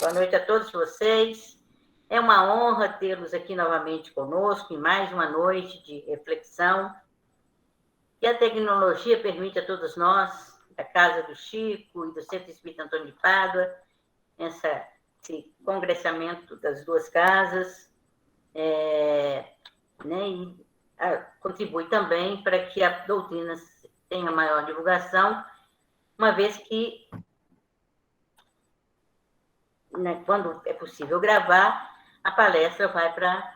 Boa noite a todos vocês. É uma honra tê-los aqui novamente conosco em mais uma noite de reflexão que a tecnologia permite a todos nós, da Casa do Chico e do Centro Espírita Antônio de Pádua, esse congressamento das duas casas, e contribui também para que a doutrina tenha maior divulgação, uma vez que, quando é possível gravar, a palestra vai para a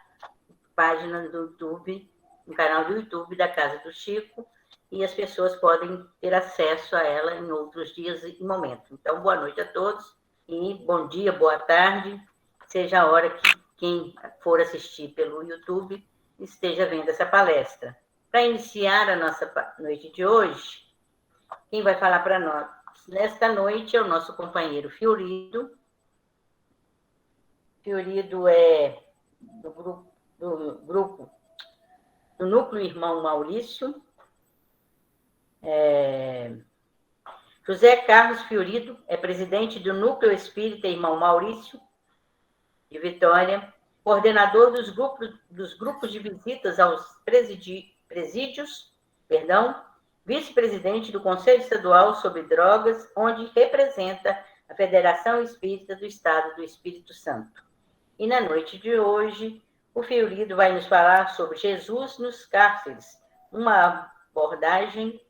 página do YouTube, no canal do YouTube da Casa do Chico, e as pessoas podem ter acesso a ela em outros dias e momentos. Então, boa noite a todos, e bom dia, boa tarde, seja a hora que quem for assistir pelo YouTube esteja vendo essa palestra. Para iniciar a nossa noite de hoje, quem vai falar para nós nesta noite é o nosso companheiro Fiorido. Fiorido é do Núcleo Irmão Maurício. José Carlos Fiorido é presidente do Núcleo Espírita Irmão Maurício, de Vitória, coordenador dos grupos de visitas aos presídios, vice-presidente do Conselho Estadual sobre Drogas, onde representa a Federação Espírita do Estado do Espírito Santo. E na noite de hoje, o Fiorido vai nos falar sobre Jesus nos cárceres, uma abordagem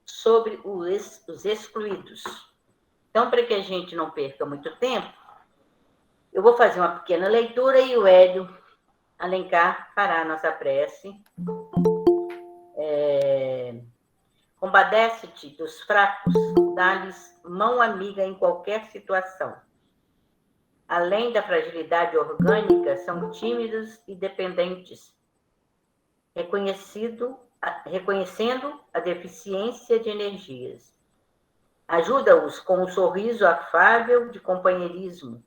sobre os excluídos. Então, para que a gente não perca muito tempo, eu vou fazer uma pequena leitura e o Hélio Alencar fará a nossa prece. Compadece-te dos fracos, dá-lhes mão amiga em qualquer situação. Além da fragilidade orgânica, são tímidos e dependentes, reconhecendo a deficiência de energias. Ajuda-os com um sorriso afável de companheirismo,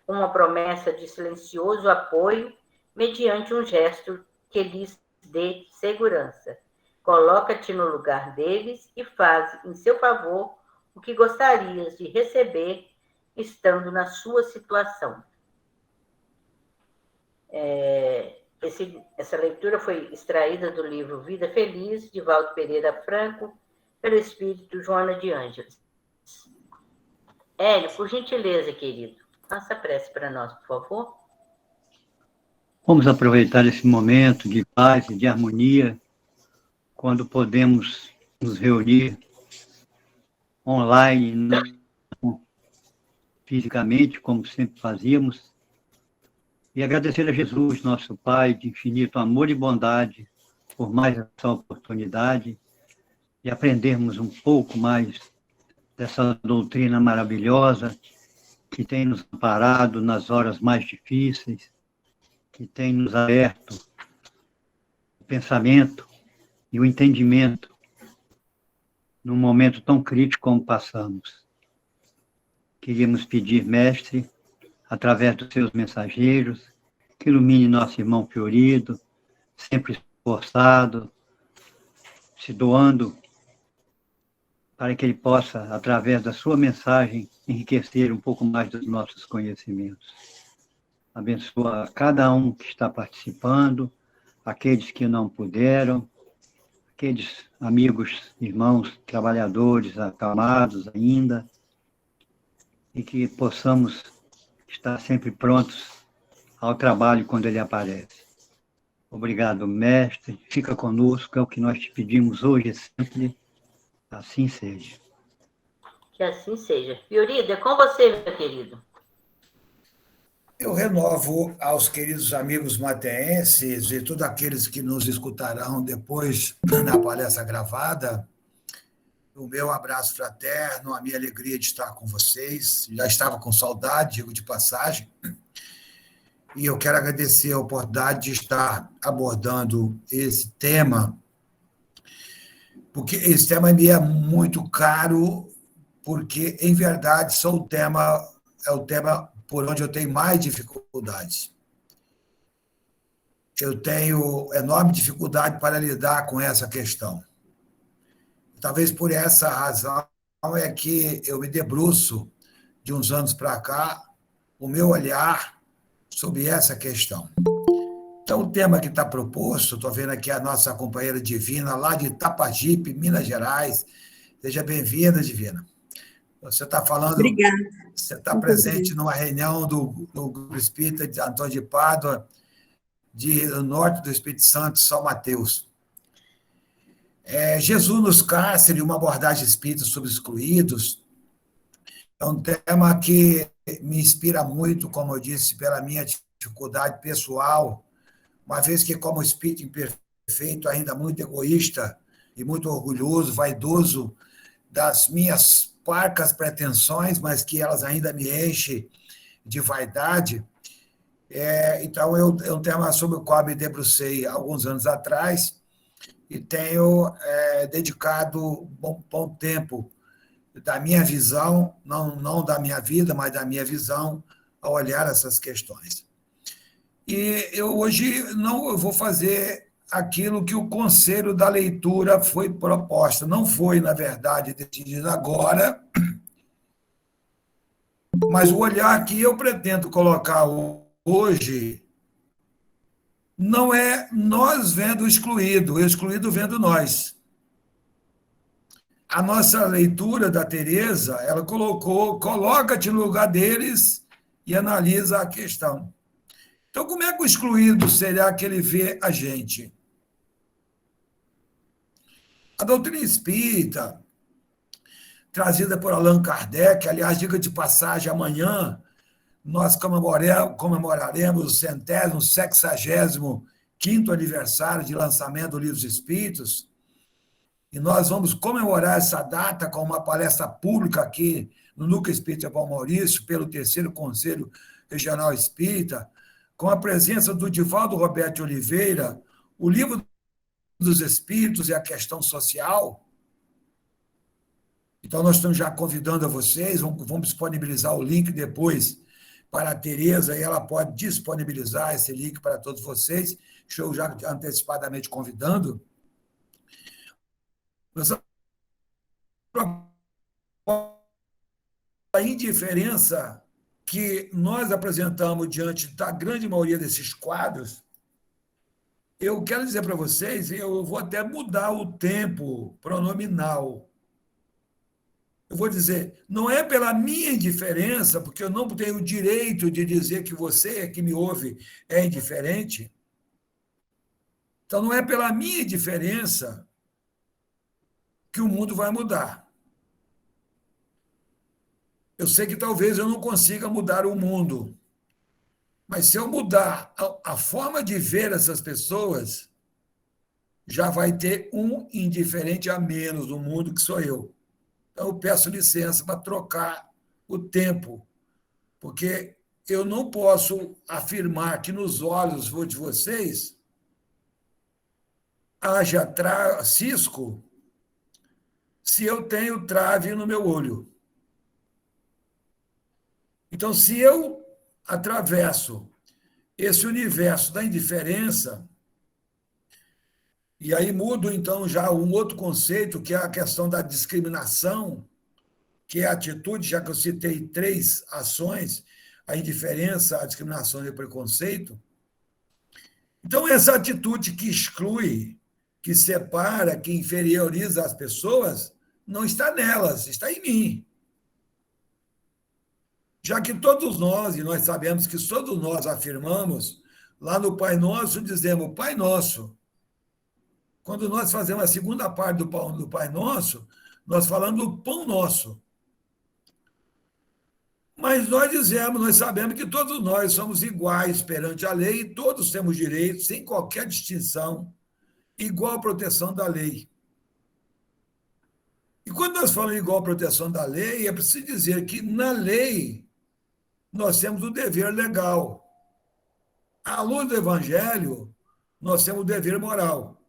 com uma promessa de silencioso apoio, mediante um gesto que lhes dê segurança. Coloca-te no lugar deles e faz em seu favor o que gostarias de receber estando na sua situação. Essa leitura foi extraída do livro Vida Feliz, de Valdo Pereira Franco, pelo espírito Joana de Ângeles. Hélio, por gentileza, querido, faça a prece para nós, por favor. Vamos aproveitar esse momento de paz e de harmonia, quando podemos nos reunir online, não fisicamente, como sempre fazíamos, e agradecer a Jesus, nosso Pai, de infinito amor e bondade, por mais essa oportunidade de aprendermos um pouco mais dessa doutrina maravilhosa que tem nos amparado nas horas mais difíceis, que tem nos aberto o pensamento e o entendimento num momento tão crítico como passamos. Queríamos pedir, Mestre, através dos seus mensageiros, que ilumine nosso irmão Fiorido, sempre esforçado, se doando, para que ele possa, através da sua mensagem, enriquecer um pouco mais dos nossos conhecimentos. Abençoa cada um que está participando, aqueles que não puderam, aqueles amigos, irmãos, trabalhadores, acamados ainda, e que possamos estar sempre prontos ao trabalho quando ele aparece. Obrigado, Mestre. Fica conosco, é o que nós te pedimos hoje e sempre. Assim seja. Que assim seja. Fiorido, é com você, meu querido. Eu renovo aos queridos amigos mateenses e todos aqueles que nos escutarão depois na palestra gravada, o meu abraço fraterno, a minha alegria de estar com vocês. Já estava com saudade, digo de passagem, e eu quero agradecer a oportunidade de estar abordando esse tema, porque esse tema me é muito caro, porque, em verdade, é o tema por onde eu tenho mais dificuldades. Eu tenho enorme dificuldade para lidar com essa questão. Talvez por essa razão é que eu me debruço, de uns anos para cá, o meu olhar sobre essa questão. Então, o tema que está proposto, estou vendo aqui a nossa companheira Divina, lá de Itapajipe, Minas Gerais. Seja bem-vinda, Divina. Você está falando, Obrigada. você está presente numa reunião do Grupo Espírita de Antônio de Pádua, do norte do Espírito Santo, São Mateus. Jesus nos cárceres, uma abordagem espírita sobre excluídos, é um tema que me inspira muito, como eu disse, pela minha dificuldade pessoal, uma vez que, como espírito imperfeito, ainda muito egoísta e muito orgulhoso, vaidoso das minhas parcas pretensões, mas que elas ainda me enchem de vaidade. Então, é um tema sobre o qual me debrucei alguns anos atrás e tenho dedicado bom tempo da minha visão, não da minha vida, mas da minha visão, a olhar essas questões. E eu hoje não vou fazer aquilo que o conselho da leitura foi proposta. Não foi, na verdade, decidido agora, mas o olhar que eu pretendo colocar hoje não é nós vendo o excluído vendo nós. A nossa leitura da Teresa, ela coloca-te no lugar deles e analisa a questão. Então, como é que o excluído será que ele vê a gente? A doutrina espírita, trazida por Allan Kardec, aliás, diga de passagem, amanhã nós comemoraremos o 165º aniversário de lançamento do Livro dos Espíritos, e nós vamos comemorar essa data com uma palestra pública aqui no Núcleo Espírita Paulo Maurício, pelo 3º Conselho Regional Espírita, com a presença do Divaldo Roberto de Oliveira, o Livro dos Espíritos e a Questão Social. Então, nós estamos já convidando a vocês, vamos disponibilizar o link depois para a Teresa, e ela pode disponibilizar esse link para todos vocês. Estou já antecipadamente convidando. A indiferença que nós apresentamos diante da grande maioria desses quadros, eu quero dizer para vocês, eu vou até mudar o tempo pronominal. Eu vou dizer, não é pela minha indiferença, porque eu não tenho o direito de dizer que você que me ouve é indiferente. Então, não é pela minha indiferença que o mundo vai mudar. Eu sei que talvez eu não consiga mudar o mundo, mas se eu mudar a forma de ver essas pessoas, já vai ter um indiferente a menos no mundo, que sou eu. Então, eu peço licença para trocar o tempo, porque eu não posso afirmar que nos olhos de vocês haja cisco se eu tenho trave no meu olho. Então, se eu atravesso esse universo da indiferença, e aí mudo, então, já um outro conceito, que é a questão da discriminação, que é a atitude, já que eu citei 3 ações, a indiferença, a discriminação e o preconceito. Então, essa atitude que exclui, que separa, que inferioriza as pessoas, não está nelas, está em mim. Já que todos nós, e nós sabemos que todos nós afirmamos, lá no Pai Nosso, dizemos, Pai Nosso. Quando nós fazemos a segunda parte do Pai Nosso, nós falamos do Pão Nosso. Mas nós sabemos que todos nós somos iguais perante a lei, e todos temos direitos, sem qualquer distinção, igual proteção da lei. E quando nós falamos igual proteção da lei, é preciso dizer que na lei nós temos o dever legal. À luz do Evangelho, nós temos o dever moral.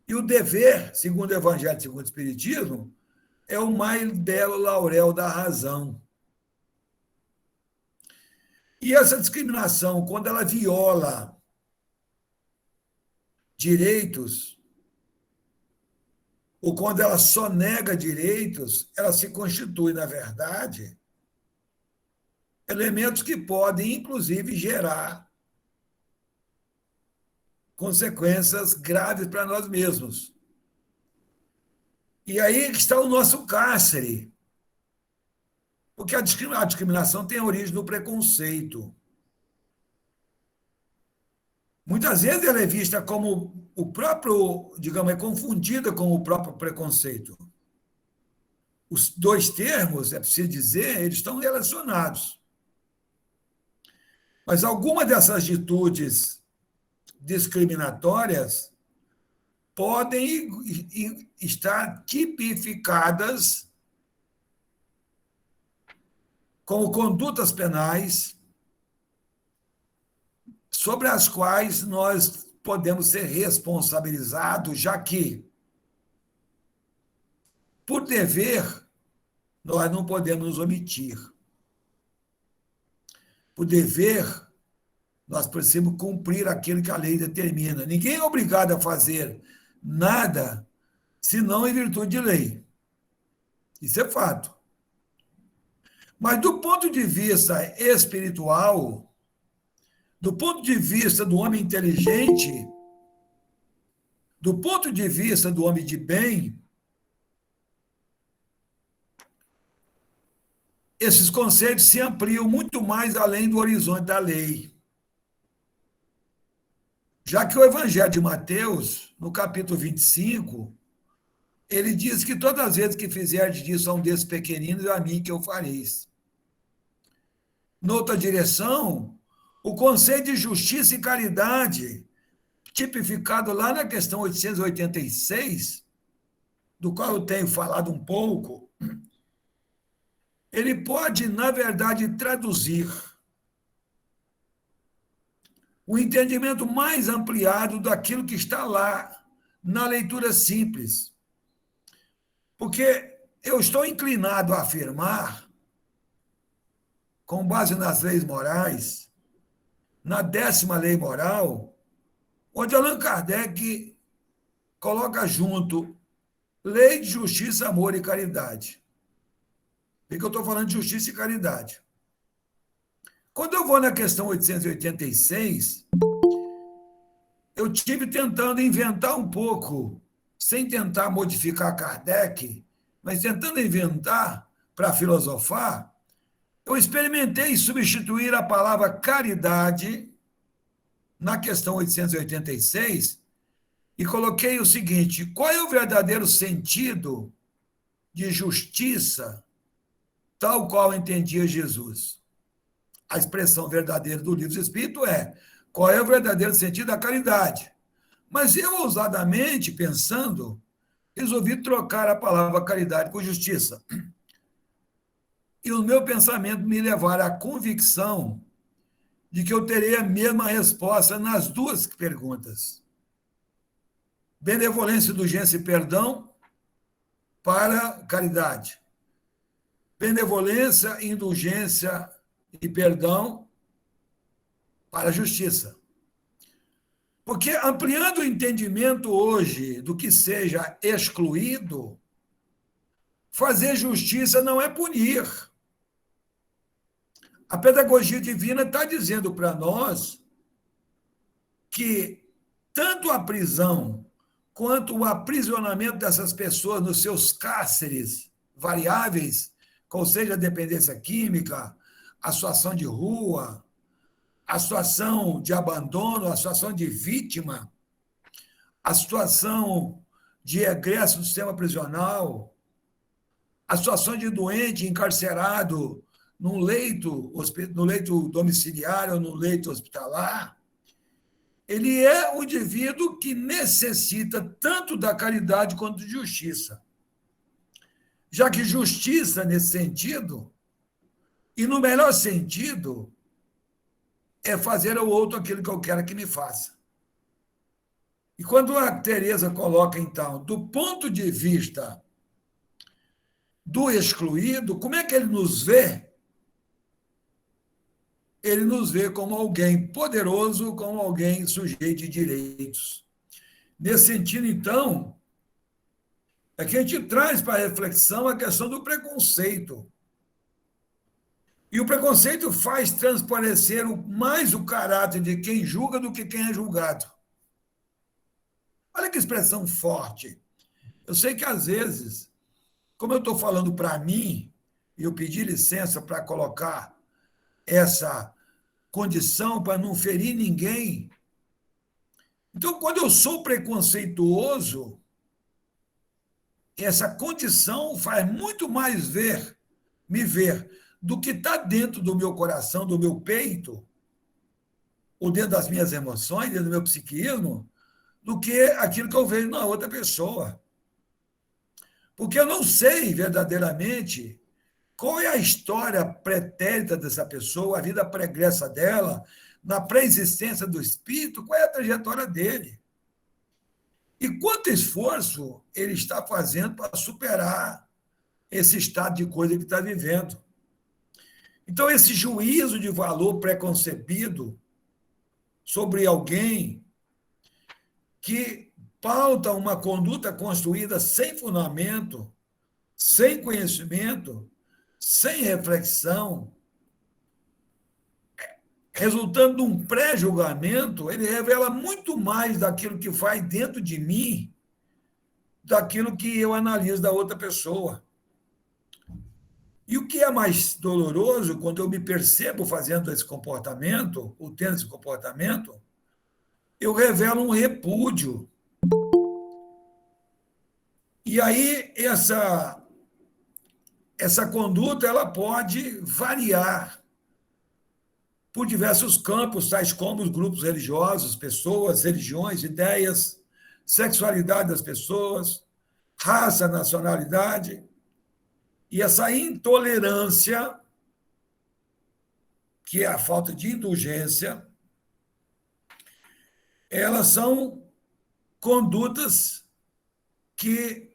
E o dever, segundo o Evangelho, segundo o Espiritismo, é o mais belo laurel da razão. E essa discriminação, quando ela viola direitos, ou quando ela só nega direitos, ela se constitui, na verdade, elementos que podem, inclusive, gerar consequências graves para nós mesmos. E aí está o nosso cárcere, porque a discriminação tem origem no preconceito. Muitas vezes ela é vista como o próprio, digamos, é confundida com o próprio preconceito. Os dois termos, é preciso dizer, eles estão relacionados. Mas algumas dessas atitudes discriminatórias podem estar tipificadas como condutas penais sobre as quais nós podemos ser responsabilizados, já que, por dever, nós não podemos nos omitir. Por dever, nós precisamos cumprir aquilo que a lei determina. Ninguém é obrigado a fazer nada, senão em virtude de lei. Isso é fato. Mas do ponto de vista espiritual, do ponto de vista do homem inteligente, do ponto de vista do homem de bem, esses conceitos se ampliam muito mais além do horizonte da lei. Já que o Evangelho de Mateus, no capítulo 25, ele diz que todas as vezes que fizerdes disso a um desses pequeninos, é a mim que eu fareis. Noutra direção, o conceito de justiça e caridade, tipificado lá na questão 886, do qual eu tenho falado um pouco, ele pode, na verdade, traduzir o entendimento mais ampliado daquilo que está lá na leitura simples. Porque eu estou inclinado a afirmar, com base nas leis morais, na 10ª lei moral, onde Allan Kardec coloca junto lei de justiça, amor e caridade. Por que eu estou falando de justiça e caridade? Quando eu vou na questão 886, eu tive tentando inventar um pouco, sem tentar modificar Kardec, mas tentando inventar para filosofar, eu experimentei substituir a palavra caridade na questão 886 e coloquei o seguinte: qual é o verdadeiro sentido de justiça, tal qual entendia Jesus? A expressão verdadeira do Livro dos Espíritos é: qual é o verdadeiro sentido da caridade? Mas eu, ousadamente, pensando, resolvi trocar a palavra caridade por justiça. E o meu pensamento me levaram à convicção de que eu terei a mesma resposta nas duas perguntas. Benevolência, indulgência e perdão para caridade. Benevolência, indulgência e perdão para a justiça. Porque ampliando o entendimento hoje do que seja excluído, fazer justiça não é punir. A pedagogia divina está dizendo para nós que tanto a prisão quanto o aprisionamento dessas pessoas nos seus cárceres variáveis, ou seja, a dependência química, a situação de rua, a situação de abandono, a situação de vítima, a situação de egresso do sistema prisional, a situação de doente encarcerado no leito domiciliar ou no leito hospitalar, ele é um indivíduo que necessita tanto da caridade quanto de justiça. Já que justiça, nesse sentido, e no melhor sentido, é fazer ao outro aquilo que eu quero que me faça. E quando a Teresa coloca, então, do ponto de vista do excluído, como é que ele nos vê? Ele nos vê como alguém poderoso, como alguém sujeito de direitos. Nesse sentido, então, é que a gente traz para a reflexão a questão do preconceito. E o preconceito faz transparecer mais o caráter de quem julga do que quem é julgado. Olha que expressão forte. Eu sei que, às vezes, como eu estou falando para mim, e eu pedi licença para colocar essa condição para não ferir ninguém. Então, quando eu sou preconceituoso, essa condição faz muito mais me ver, do que está dentro do meu coração, do meu peito, ou dentro das minhas emoções, dentro do meu psiquismo, do que aquilo que eu vejo na outra pessoa. Porque eu não sei verdadeiramente qual é a história pretérita dessa pessoa, a vida pregressa dela, na pré-existência do espírito, qual é a trajetória dele. E quanto esforço ele está fazendo para superar esse estado de coisa que está vivendo. Então, esse juízo de valor preconcebido sobre alguém que pauta uma conduta construída sem fundamento, sem conhecimento, sem reflexão, resultando de um pré-julgamento, ele revela muito mais daquilo que faz dentro de mim, daquilo que eu analiso da outra pessoa. E o que é mais doloroso, quando eu me percebo fazendo esse comportamento, ou tendo esse comportamento, eu revelo um repúdio. E aí, essa conduta ela pode variar por diversos campos, tais como os grupos religiosos, pessoas, religiões, ideias, sexualidade das pessoas, raça, nacionalidade. E essa intolerância, que é a falta de indulgência, elas são condutas que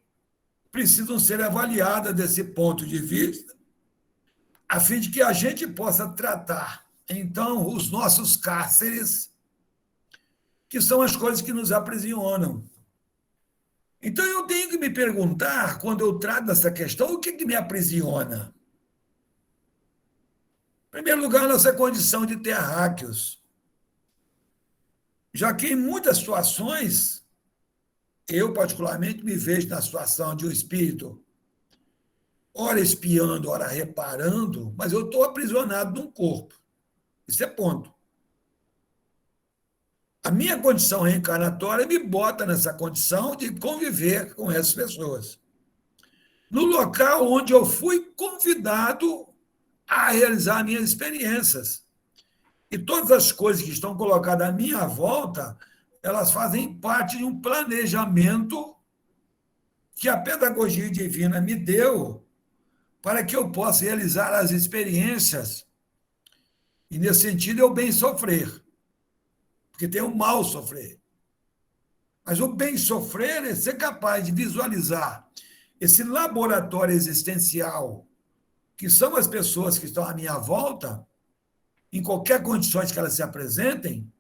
precisam ser avaliadas desse ponto de vista, a fim de que a gente possa tratar, então, os nossos cárceres, que são as coisas que nos aprisionam. Então, eu tenho que me perguntar, quando eu trato dessa questão, o que me aprisiona? Em primeiro lugar, nossa condição de terráqueos. Já que em muitas situações, eu particularmente me vejo na situação de um espírito, ora espiando, ora reparando, mas eu estou aprisionado num corpo. Isso é ponto. A minha condição reencarnatória me bota nessa condição de conviver com essas pessoas. No local onde eu fui convidado a realizar minhas experiências. E todas as coisas que estão colocadas à minha volta, elas fazem parte de um planejamento que a pedagogia divina me deu para que eu possa realizar as experiências. E, nesse sentido, eu bem sofrer. Porque tem o mal sofrer. Mas o bem sofrer é ser capaz de visualizar esse laboratório existencial, que são as pessoas que estão à minha volta, em qualquer condições que elas se apresentem,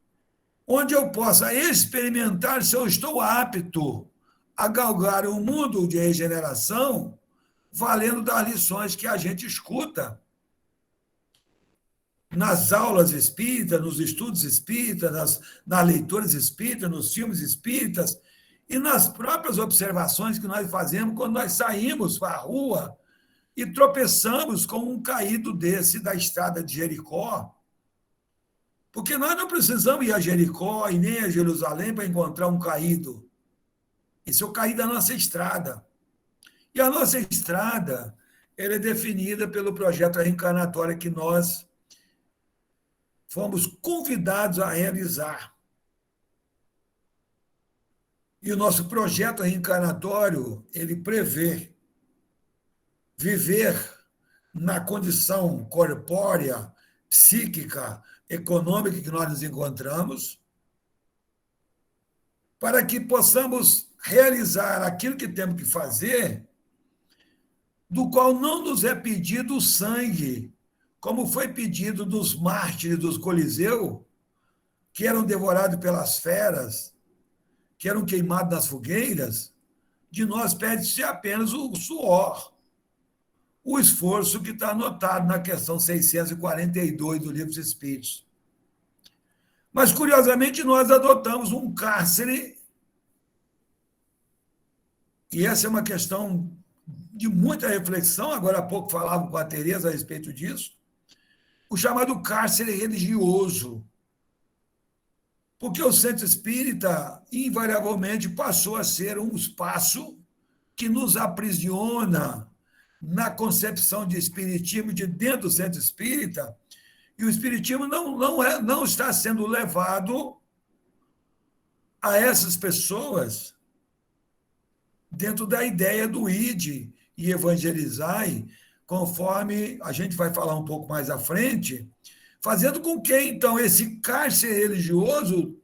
onde eu possa experimentar se eu estou apto a galgar um mundo de regeneração, valendo das lições que a gente escuta nas aulas espíritas, nos estudos espíritas, nas leituras espíritas, nos filmes espíritas e nas próprias observações que nós fazemos quando nós saímos para a rua e tropeçamos com um caído desse da estrada de Jericó. Porque nós não precisamos ir a Jericó e nem a Jerusalém para encontrar um caído. Esse é o caído da nossa estrada. E a nossa estrada ela é definida pelo projeto reencarnatório que nós fomos convidados a realizar. E o nosso projeto reencarnatório, ele prevê viver na condição corpórea, psíquica, econômica que nós nos encontramos, para que possamos realizar aquilo que temos que fazer, do qual não nos é pedido o sangue, como foi pedido dos mártires dos Coliseu, que eram devorados pelas feras, que eram queimados nas fogueiras, de nós pede-se apenas o suor, o esforço que está anotado na questão 642 do Livro dos Espíritos. Mas, curiosamente, nós adotamos um cárcere, e essa é uma questão de muita reflexão, agora há pouco falava com a Tereza a respeito disso, o chamado cárcere religioso. Porque o centro espírita, invariavelmente, passou a ser um espaço que nos aprisiona na concepção de espiritismo de dentro do centro espírita, e o espiritismo não está sendo levado a essas pessoas dentro da ideia do ide e evangelizai, conforme a gente vai falar um pouco mais à frente, fazendo com que, então, esse cárcere religioso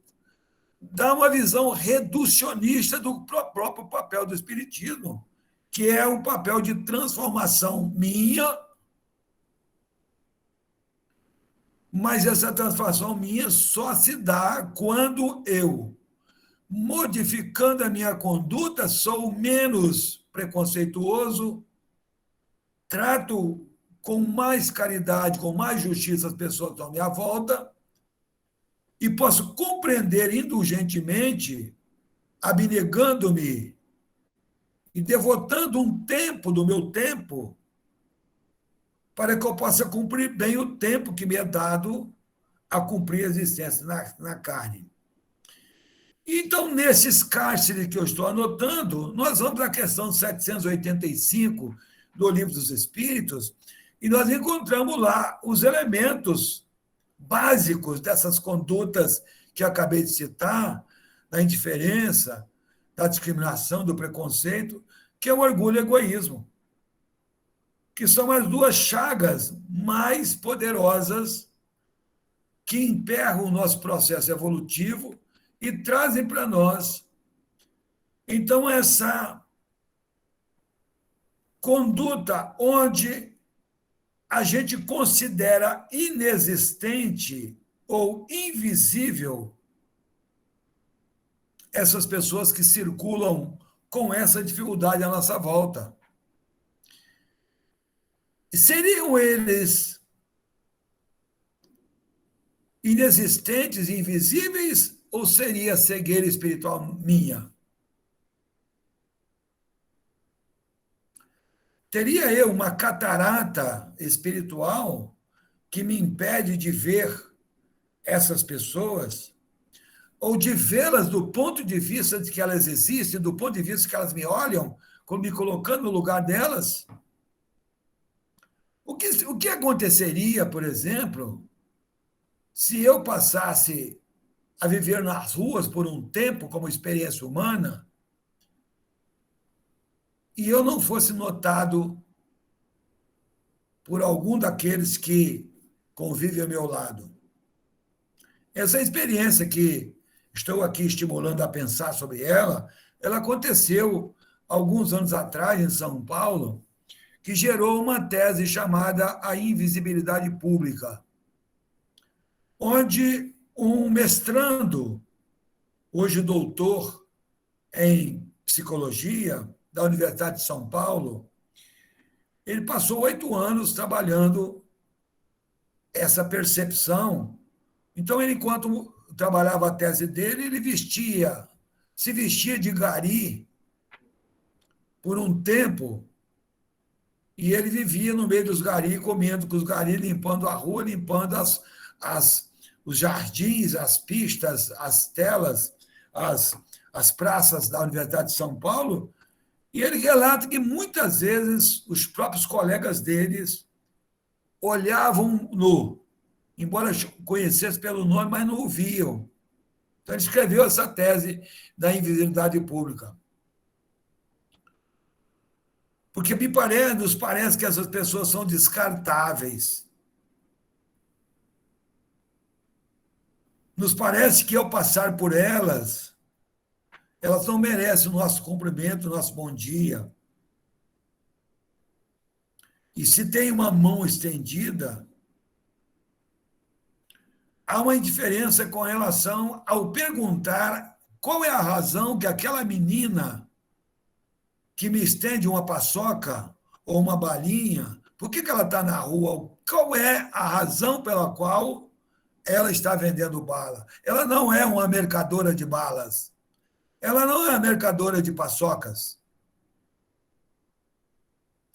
dá uma visão reducionista do próprio papel do espiritismo, que é um papel de transformação minha, mas essa transformação minha só se dá quando eu, modificando a minha conduta, sou menos preconceituoso, trato com mais caridade, com mais justiça as pessoas que estão à minha volta, e posso compreender indulgentemente, abnegando-me e devotando um tempo do meu tempo para que eu possa cumprir bem o tempo que me é dado a cumprir a existência na carne. Então, nesses cárceres que eu estou anotando, nós vamos à questão 785 do Livro dos Espíritos, e nós encontramos lá os elementos básicos dessas condutas que eu acabei de citar, da indiferença, da discriminação, do preconceito, que é o orgulho e o egoísmo, que são as duas chagas mais poderosas que emperram o nosso processo evolutivo e trazem para nós, então, essa conduta onde a gente considera inexistente ou invisível essas pessoas que circulam com essa dificuldade à nossa volta. Seriam eles inexistentes e invisíveis ou seria cegueira espiritual minha? Teria eu uma catarata espiritual que me impede de ver essas pessoas ou de vê-las do ponto de vista de que elas existem, do ponto de vista que elas me olham, como me colocando no lugar delas? O que aconteceria, por exemplo, se eu passasse a viver nas ruas por um tempo como experiência humana e eu não fosse notado por algum daqueles que convivem ao meu lado? Essa experiência que estou aqui estimulando a pensar sobre ela aconteceu alguns anos atrás em São Paulo, que gerou uma tese chamada A Invisibilidade Pública, onde um mestrando, hoje doutor em psicologia, da Universidade de São Paulo, ele passou 8 anos trabalhando essa percepção. Então, ele, enquanto trabalhava a tese dele, ele se vestia de gari por um tempo, e ele vivia no meio dos garis, comendo com os garis, limpando a rua, limpando os jardins, as pistas, as telas, as praças da Universidade de São Paulo, e ele relata que muitas vezes os próprios colegas deles olhavam-no, embora conhecessem pelo nome, mas não o viam. Então, ele escreveu essa tese da invisibilidade pública. Porque nos parece que essas pessoas são descartáveis. Nos parece que, ao passar por elas não merecem o nosso cumprimento, o nosso bom dia. E se tem uma mão estendida, há uma indiferença com relação ao perguntar qual é a razão que aquela menina que me estende uma paçoca ou uma balinha, por que ela está na rua? Qual é a razão pela qual ela está vendendo bala? Ela não é uma mercadora de balas. Ela não é uma mercadora de paçocas.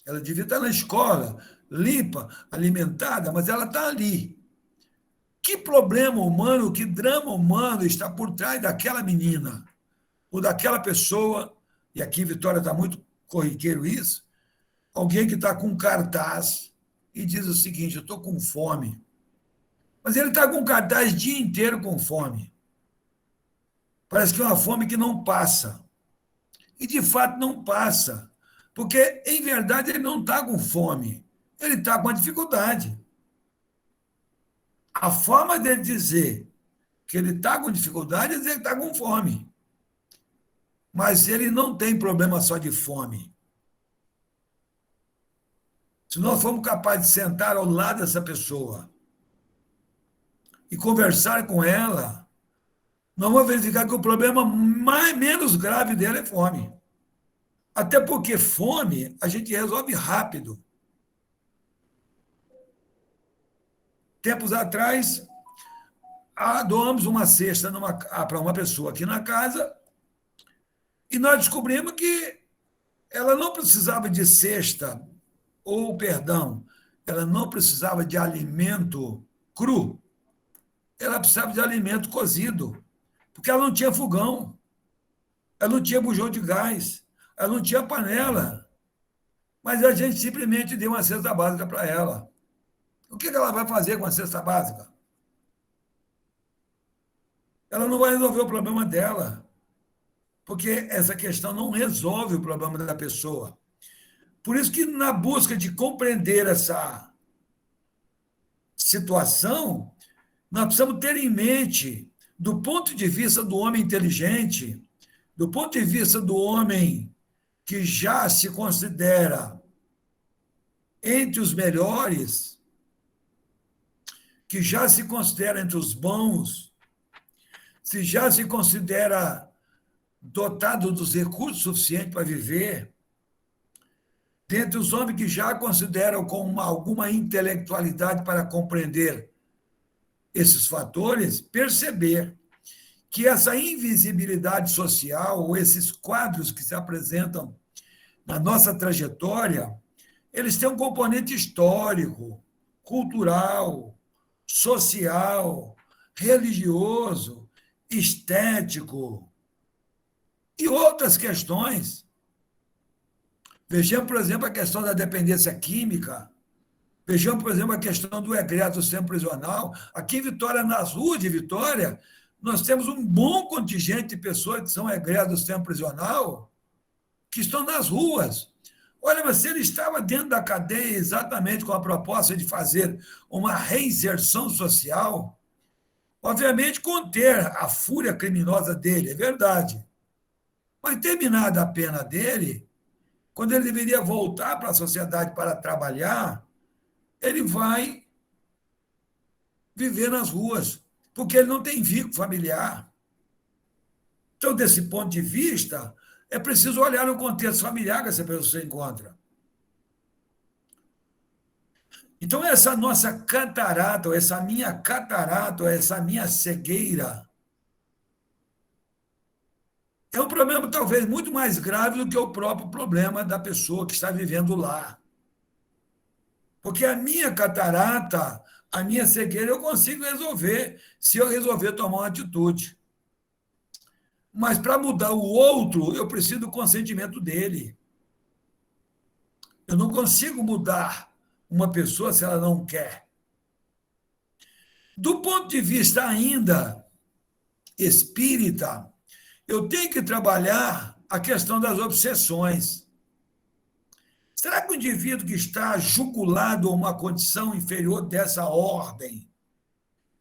Ela devia estar na escola, limpa, alimentada, mas ela está ali. Que problema humano, que drama humano está por trás daquela menina ou daquela pessoa, e aqui, Vitória, está muito corriqueiro isso, alguém que está com um cartaz e diz o seguinte: eu estou com fome. Mas ele está com um cartaz o dia inteiro com fome. Parece que é uma fome que não passa. E, de fato, não passa. Porque, em verdade, ele não está com fome. Ele está com uma dificuldade. A forma dele dizer que ele está com dificuldade é dizer que está com fome. Mas ele não tem problema só de fome. Se nós formos capazes de sentar ao lado dessa pessoa e conversar com ela, nós vamos verificar que o problema menos grave dela é fome. Até porque fome a gente resolve rápido. Tempos atrás, doamos uma cesta para uma pessoa aqui na casa e nós descobrimos que ela não precisava de cesta, ou, perdão, ela não precisava de alimento cru, ela precisava de alimento cozido, porque ela não tinha fogão, ela não tinha bujão de gás, ela não tinha panela, mas a gente simplesmente deu uma cesta básica para ela. O que ela vai fazer com a cesta básica? Ela não vai resolver o problema dela, porque essa questão não resolve o problema da pessoa. Por isso que, na busca de compreender essa situação, nós precisamos ter em mente, do ponto de vista do homem inteligente, do ponto de vista do homem que já se considera entre os melhores, que já se considera entre os bons, se já se considera dotado dos recursos suficientes para viver, dentre os homens que já consideram com alguma intelectualidade para compreender esses fatores, perceber que essa invisibilidade social, ou esses quadros que se apresentam na nossa trajetória, eles têm um componente histórico, cultural, social, religioso, estético e outras questões. Vejamos, por exemplo, a questão da dependência química. Vejamos, por exemplo, a questão do egresso do sistema prisional. Aqui em Vitória, nas ruas de Vitória, nós temos um bom contingente de pessoas que são egressos do sistema prisional, que estão nas ruas. Olha, mas se ele estava dentro da cadeia exatamente com a proposta de fazer uma reinserção social, obviamente conter a fúria criminosa dele, é verdade. Mas terminada a pena dele, quando ele deveria voltar para a sociedade para trabalhar, ele vai viver nas ruas, porque ele não tem vínculo familiar. Então, desse ponto de vista, é preciso olhar o contexto familiar que essa pessoa se encontra. Então, essa nossa catarata, ou essa minha catarata, ou essa minha cegueira, é um problema talvez muito mais grave do que o próprio problema da pessoa que está vivendo lá. Porque a minha catarata, a minha cegueira, eu consigo resolver se eu resolver tomar uma atitude. Mas para mudar o outro, eu preciso do consentimento dele. Eu não consigo mudar uma pessoa se ela não quer. Do ponto de vista ainda espírita, eu tenho que trabalhar a questão das obsessões. Será que o indivíduo que está jugulado a uma condição inferior dessa ordem,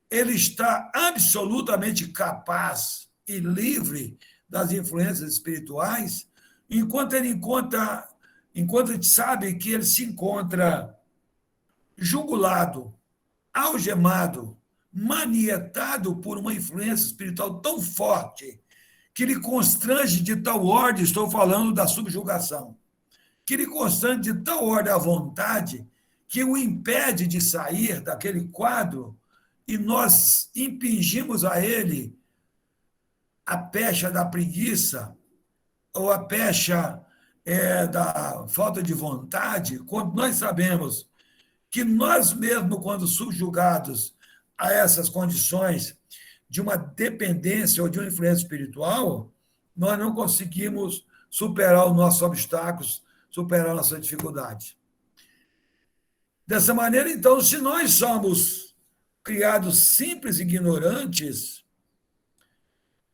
ele está absolutamente capaz e livre das influências espirituais, enquanto ele sabe que ele se encontra jugulado, algemado, manietado por uma influência espiritual tão forte que lhe constrange de tal ordem, estou falando da subjugação, que lhe constrange de tal ordem à vontade que o impede de sair daquele quadro e nós impingimos a ele a pecha da preguiça ou a pecha da falta de vontade, quando nós sabemos que nós mesmos, quando subjugados a essas condições de uma dependência ou de uma influência espiritual, nós não conseguimos superar os nossos obstáculos, superar a nossa dificuldade. Dessa maneira, então, se nós somos criados simples e ignorantes,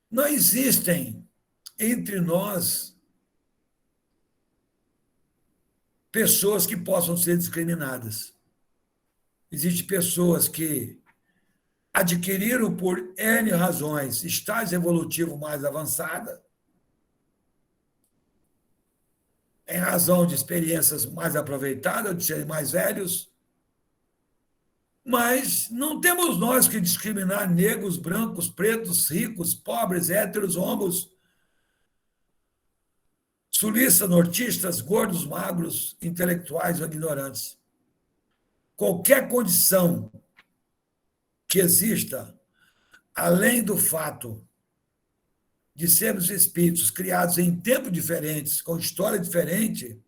não existem entre nós pessoas que possam ser discriminadas. Existem pessoas que adquiriram, por N razões, estágio evolutivo mais avançada, em razão de experiências mais aproveitadas, de serem mais velhos, mas não temos nós que discriminar negros, brancos, pretos, ricos, pobres, héteros, homos, sulistas, nortistas, gordos, magros, intelectuais ou ignorantes. Qualquer condição que exista, além do fato de sermos espíritos criados em tempos diferentes, com história diferente,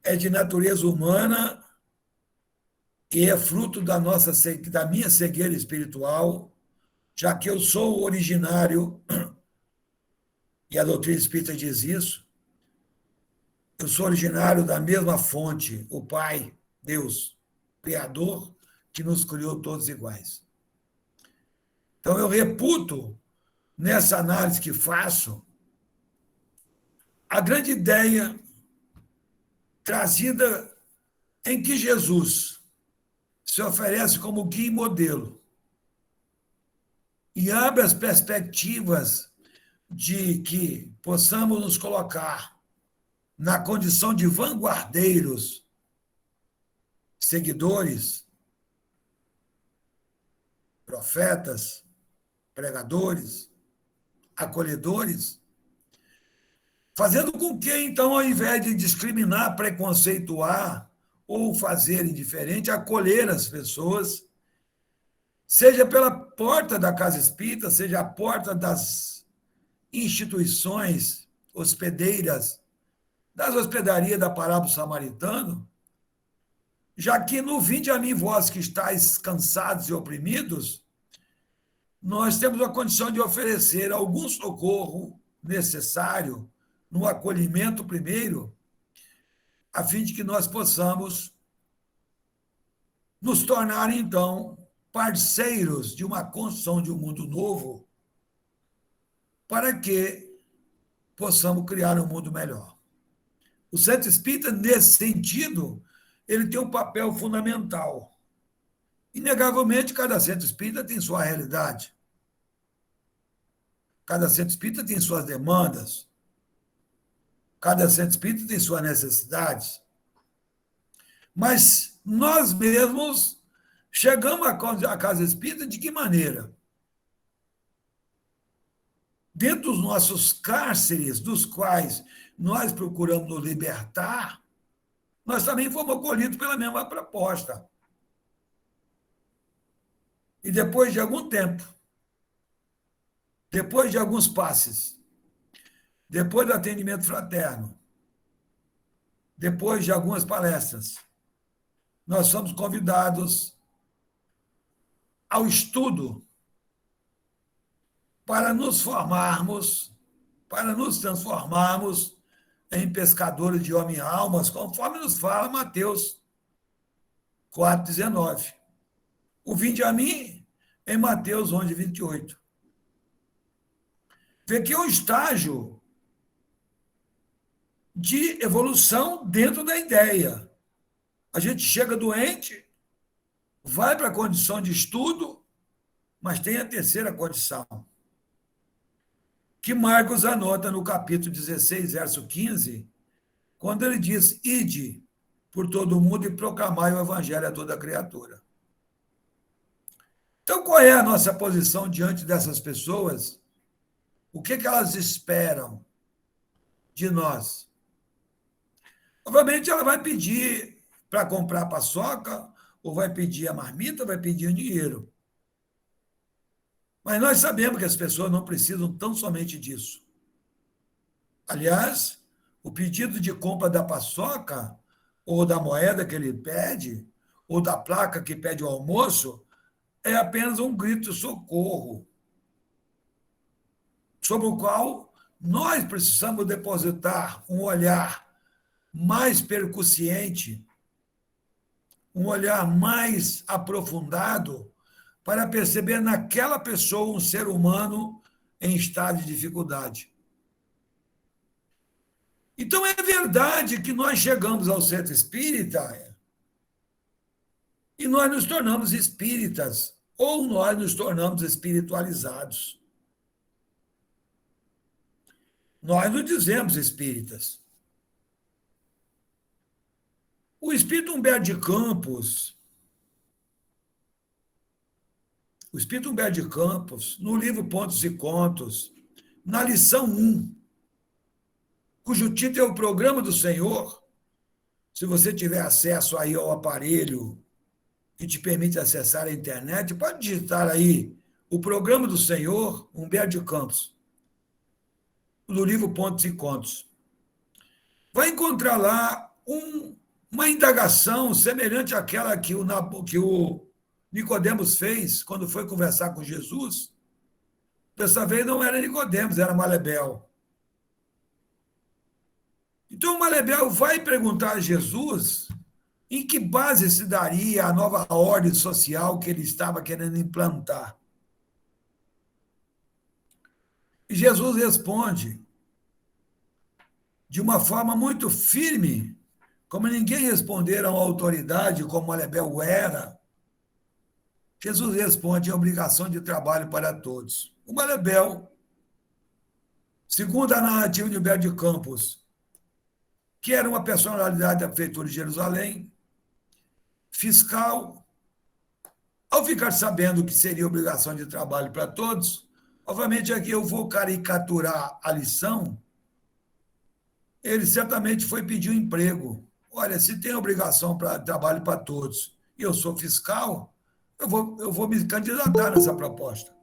é de natureza humana e é fruto da minha cegueira espiritual, já que eu sou originário, e a doutrina espírita diz isso, eu sou originário da mesma fonte, o Pai, Deus, Criador, que nos criou todos iguais. Então, eu reputo, nessa análise que faço, a grande ideia trazida em que Jesus se oferece como guia e modelo e abre as perspectivas de que possamos nos colocar na condição de vanguardeiros, seguidores, profetas, pregadores, acolhedores, fazendo com que, então, ao invés de discriminar, preconceituar ou fazer indiferente, acolher as pessoas, seja pela porta da casa espírita, seja a porta das instituições hospedeiras, das hospedarias da parábola samaritano, já que no vinde a mim vós que estáis cansados e oprimidos, nós temos a condição de oferecer algum socorro necessário no acolhimento primeiro, a fim de que nós possamos nos tornar, então, parceiros de uma construção de um mundo novo, para que possamos criar um mundo melhor. O Centro Espírita, nesse sentido, ele tem um papel fundamental. Inegavelmente, cada centro espírita tem sua realidade. Cada centro espírita tem suas demandas. Cada centro espírita tem suas necessidades. Mas nós mesmos chegamos à casa espírita de que maneira? Dentro dos nossos cárceres, dos quais nós procuramos nos libertar, nós também fomos acolhidos pela mesma proposta. E depois de algum tempo, depois de alguns passes, depois do atendimento fraterno, depois de algumas palestras, nós somos convidados ao estudo para nos formarmos, para nos transformarmos em pescadores de homem e almas, conforme nos fala Mateus 4,19. O vinde a mim em Mateus 11,28. Vê que é um estágio de evolução dentro da ideia. A gente chega doente, vai para a condição de estudo, mas tem a terceira condição, que Marcos anota no capítulo 16, verso 15, quando ele diz: ide por todo o mundo e proclamai o evangelho a toda criatura. Então, qual é a nossa posição diante dessas pessoas? O que elas esperam de nós? Obviamente, ela vai pedir para comprar a paçoca, ou vai pedir a marmita, ou vai pedir o dinheiro. Mas nós sabemos que as pessoas não precisam tão somente disso. Aliás, o pedido de compra da paçoca, ou da moeda que ele pede, ou da placa que pede o almoço, é apenas um grito de socorro, sobre o qual nós precisamos depositar um olhar mais percussiente, um olhar mais aprofundado, para perceber naquela pessoa um ser humano em estado de dificuldade. Então, é verdade que nós chegamos ao centro espírita e nós nos tornamos espíritas, ou nós nos tornamos espiritualizados. Nós nos dizemos espíritas. O espírito Humberto de Campos, no livro Pontos e Contos, na lição 1, cujo título é o Programa do Senhor, se você tiver acesso aí ao aparelho que te permite acessar a internet, pode digitar aí o Programa do Senhor, Humberto de Campos, no livro Pontos e Contos. Vai encontrar lá uma indagação semelhante àquela que o Nicodemos fez quando foi conversar com Jesus. Dessa vez não era Nicodemos, era Malebel. Então, Malebel vai perguntar a Jesus em que base se daria a nova ordem social que ele estava querendo implantar. E Jesus responde de uma forma muito firme, como ninguém respondera a uma autoridade como Malebel era. Jesus responde a obrigação de trabalho para todos. O Malebel, segundo a narrativa de Humberto de Campos, que era uma personalidade da prefeitura de Jerusalém, fiscal, ao ficar sabendo que seria obrigação de trabalho para todos, obviamente aqui eu vou caricaturar a lição, ele certamente foi pedir um emprego. Olha, se tem obrigação para trabalho para todos e eu sou fiscal, eu vou me candidatar nessa proposta.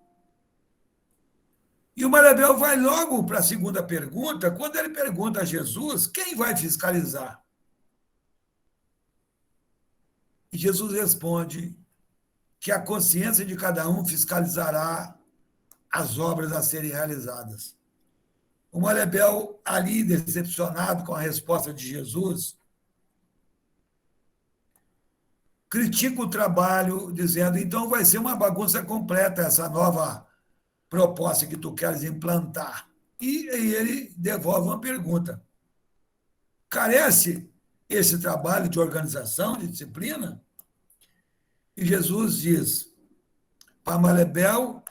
E o Malebel vai logo para a segunda pergunta, quando ele pergunta a Jesus quem vai fiscalizar. E Jesus responde que a consciência de cada um fiscalizará as obras a serem realizadas. O Malebel, ali decepcionado com a resposta de Jesus, critica o trabalho, dizendo, então vai ser uma bagunça completa essa nova proposta que tu queres implantar. E ele devolve uma pergunta. Carece esse trabalho de organização, de disciplina? E Jesus diz para Malebel,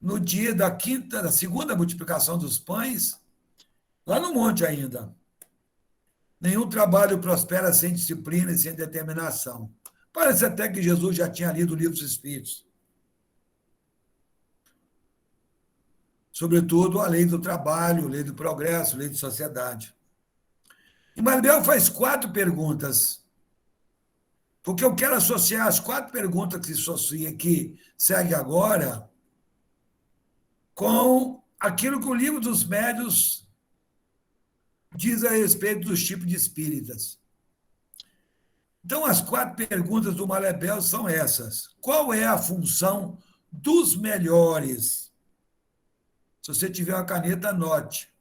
no dia da segunda multiplicação dos pães, lá no monte ainda, nenhum trabalho prospera sem disciplina e sem determinação. Parece até que Jesus já tinha lido o livro dos Espíritos. Sobretudo a lei do trabalho, a lei do progresso, a lei de sociedade. E Malebel faz 4 perguntas, porque eu quero associar as 4 perguntas que segue agora com aquilo que o livro dos Médiuns diz a respeito dos tipos de espíritas. Então, as 4 perguntas do Malebel são essas. Qual é a função dos melhores? Se você tiver uma caneta, anote.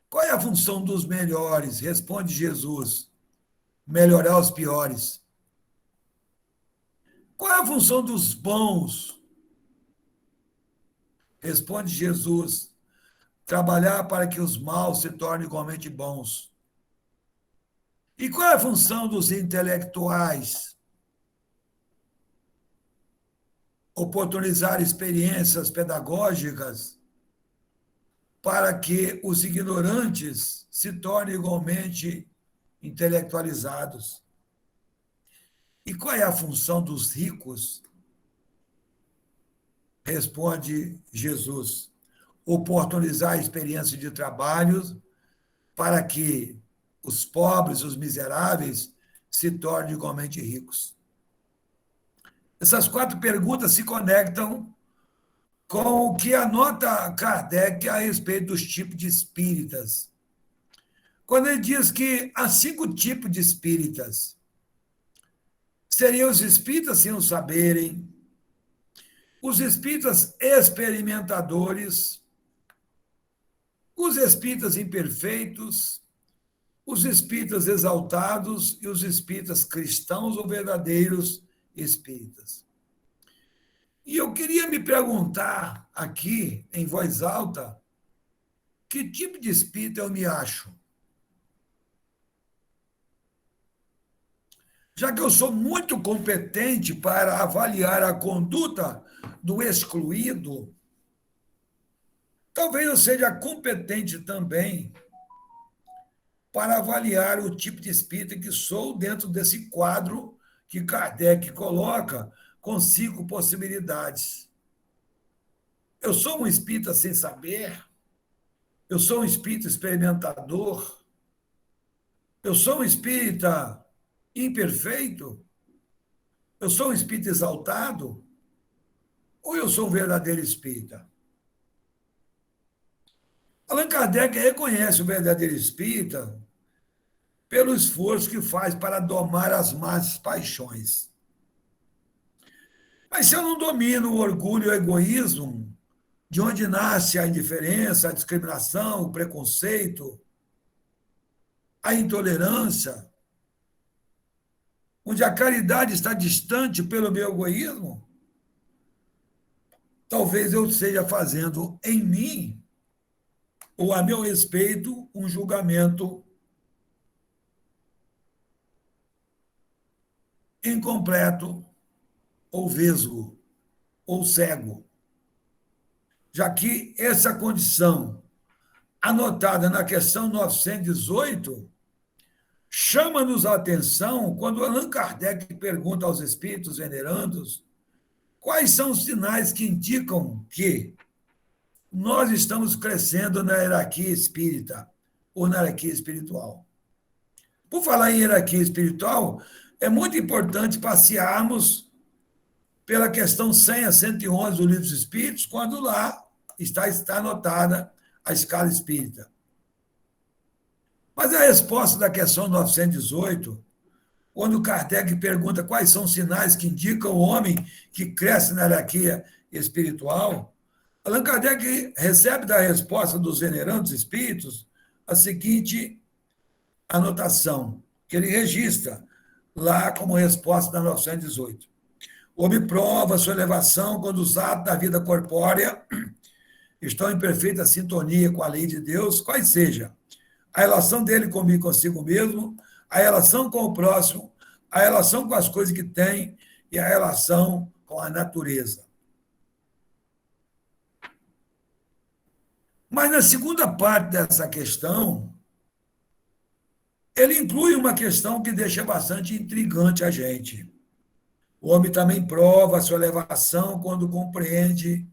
Qual é a função dos melhores? Responde Jesus. Melhorar os piores. Qual é a função dos bons? Responde Jesus. Trabalhar para que os maus se tornem igualmente bons. E qual é a função dos intelectuais? Oportunizar experiências pedagógicas para que os ignorantes se tornem igualmente intelectualizados. E qual é a função dos ricos? Responde Jesus. Oportunizar a experiência de trabalhos para que os pobres, os miseráveis, se tornem igualmente ricos? Essas 4 perguntas se conectam com o que anota Kardec a respeito dos tipos de espíritas. Quando ele diz que há 5 tipos de espíritas, seriam os espíritas sem o saberem, os espíritas experimentadores, os espíritas imperfeitos, os espíritas exaltados e os espíritas cristãos ou verdadeiros espíritas. E eu queria me perguntar aqui, em voz alta, que tipo de espírita eu me acho? Já que eu sou muito competente para avaliar a conduta do excluído, talvez eu seja competente também para avaliar o tipo de espírita que sou dentro desse quadro que Kardec coloca com 5 possibilidades. Eu sou um espírita sem saber? Eu sou um espírita experimentador? Eu sou um espírita imperfeito? Eu sou um espírita exaltado? Ou eu sou um verdadeiro espírita? Allan Kardec reconhece o verdadeiro espírita pelo esforço que faz para domar as más paixões. Mas se eu não domino o orgulho e o egoísmo, de onde nasce a indiferença, a discriminação, o preconceito, a intolerância, onde a caridade está distante pelo meu egoísmo, talvez eu esteja fazendo em mim, ou a meu respeito, um julgamento incompleto, ou vesgo, ou cego. Já que essa condição, anotada na questão 918, chama-nos a atenção quando Allan Kardec pergunta aos espíritos venerandos quais são os sinais que indicam que nós estamos crescendo na hierarquia espírita ou na hierarquia espiritual. Por falar em hierarquia espiritual, é muito importante passearmos pela questão 100 a 111 do Livro dos Espíritos, quando lá está anotada a escala espírita. Mas a resposta da questão 918, quando Kardec pergunta quais são os sinais que indicam o homem que cresce na hierarquia espiritual, Allan Kardec recebe da resposta dos venerandos espíritos a seguinte anotação, que ele registra lá como resposta da 918. O homem prova sua elevação quando os atos da vida corpórea estão em perfeita sintonia com a lei de Deus, quais seja a relação dele comigo, consigo mesmo, a relação com o próximo, a relação com as coisas que tem e a relação com a natureza. Mas na segunda parte dessa questão, ele inclui uma questão que deixa bastante intrigante a gente. O homem também prova a sua elevação quando compreende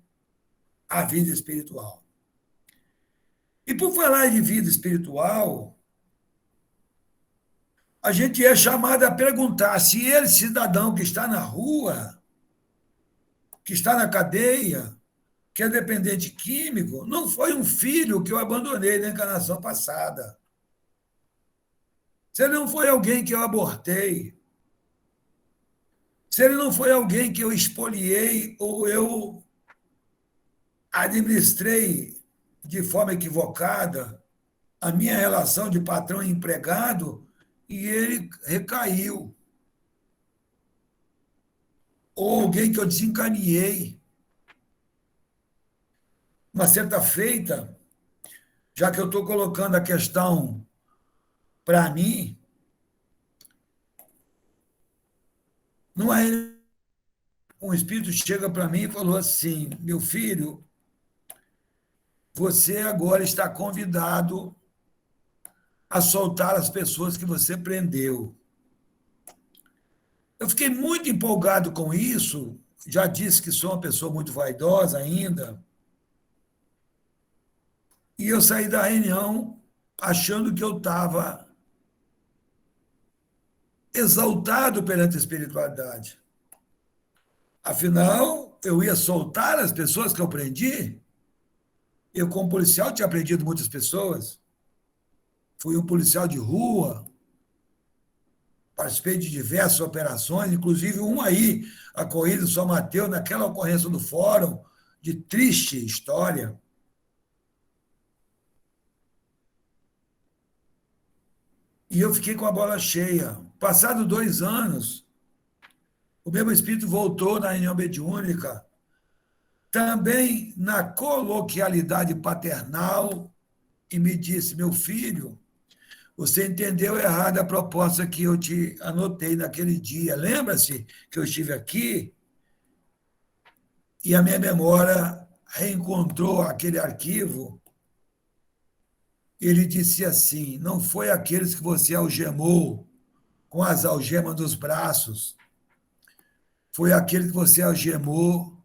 a vida espiritual. E por falar de vida espiritual, a gente é chamado a perguntar se ele, cidadão que está na rua, que está na cadeia, que é dependente químico, não foi um filho que eu abandonei na encarnação passada. Se ele não foi alguém que eu abortei, se ele não foi alguém que eu expoliei ou eu administrei de forma equivocada a minha relação de patrão e empregado e ele recaiu. Ou alguém que eu desencaminhei. Uma certa feita, já que eu estou colocando a questão para mim, não é um espírito chega para mim e falou assim: meu filho, você agora está convidado a soltar as pessoas que você prendeu. Eu fiquei muito empolgado com isso, já disse que sou uma pessoa muito vaidosa ainda, e eu saí da reunião achando que eu estava exaltado perante a espiritualidade. Afinal, eu ia soltar as pessoas que eu prendi. Eu, como policial, tinha prendido muitas pessoas. Fui um policial de rua, participei de diversas operações, inclusive uma aí, a corrida de São Mateus, naquela ocorrência do fórum, de triste história. E eu fiquei com a bola cheia. Passados 2 anos, o mesmo espírito voltou na reunião mediúnica, também na coloquialidade paternal, e me disse: meu filho, você entendeu errado a proposta que eu te anotei naquele dia. Lembra-se que eu estive aqui e a minha memória reencontrou aquele arquivo? Ele disse assim: não foi aqueles que você algemou com as algemas dos braços, foi aquele que você algemou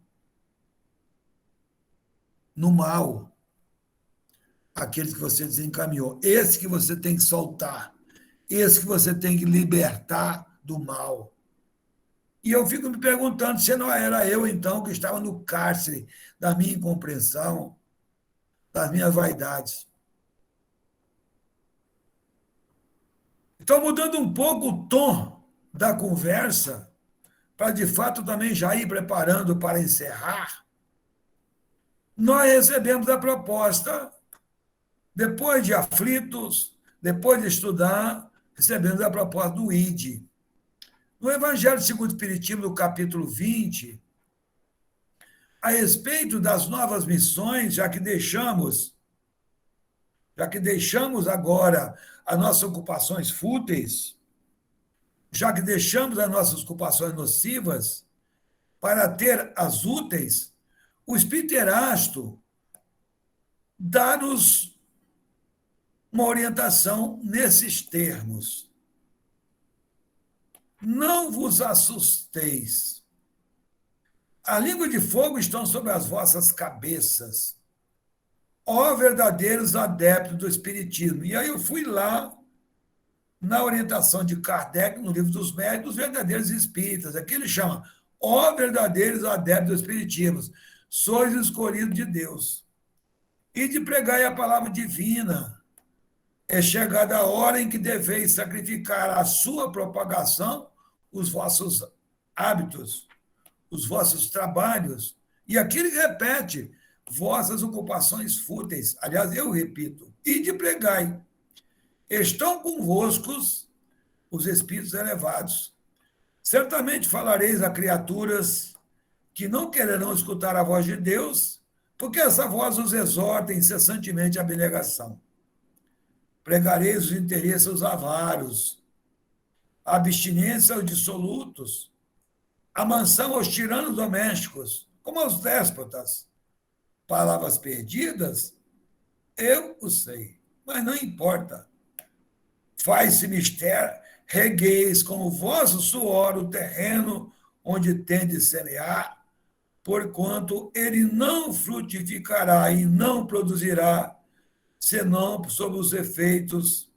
no mal, aqueles que você desencaminhou. Esse que você tem que soltar, esse que você tem que libertar do mal. E eu fico me perguntando se não era eu, então, que estava no cárcere da minha incompreensão, das minhas vaidades. Então, mudando um pouco o tom da conversa, para de fato também já ir preparando para encerrar, nós recebemos a proposta, depois de aflitos, depois de estudar, recebemos a proposta do ID. No Evangelho segundo o Espiritismo, no capítulo 20, a respeito das novas missões, já que deixamos agora as nossas ocupações fúteis, já que deixamos as nossas ocupações nocivas para ter as úteis, o Espírito Erasto dá-nos uma orientação nesses termos. Não vos assusteis. A língua de fogo estão sobre as vossas cabeças, ó verdadeiros adeptos do Espiritismo. E aí eu fui lá, na orientação de Kardec, no Livro dos Médiuns, dos verdadeiros espíritas. Aqui ele chama, ó verdadeiros adeptos do Espiritismo, sois escolhidos de Deus. E de pregar a palavra divina. É chegada a hora em que deveis sacrificar a sua propagação, os vossos hábitos, os vossos trabalhos. E aqui ele repete, vossas ocupações fúteis. Aliás, eu repito, e de pregai. Estão convosco os espíritos elevados. Certamente falareis a criaturas que não quererão escutar a voz de Deus, porque essa voz os exorta incessantemente à abnegação. Pregareis os interesses aos avaros, a abstinência aos dissolutos, a mansão aos tiranos domésticos, como aos déspotas. Palavras perdidas, eu o sei, mas não importa. Faz-se mister, regueis com o vosso suor o terreno onde tendes semear, porquanto ele não frutificará e não produzirá, senão sob os efeitos,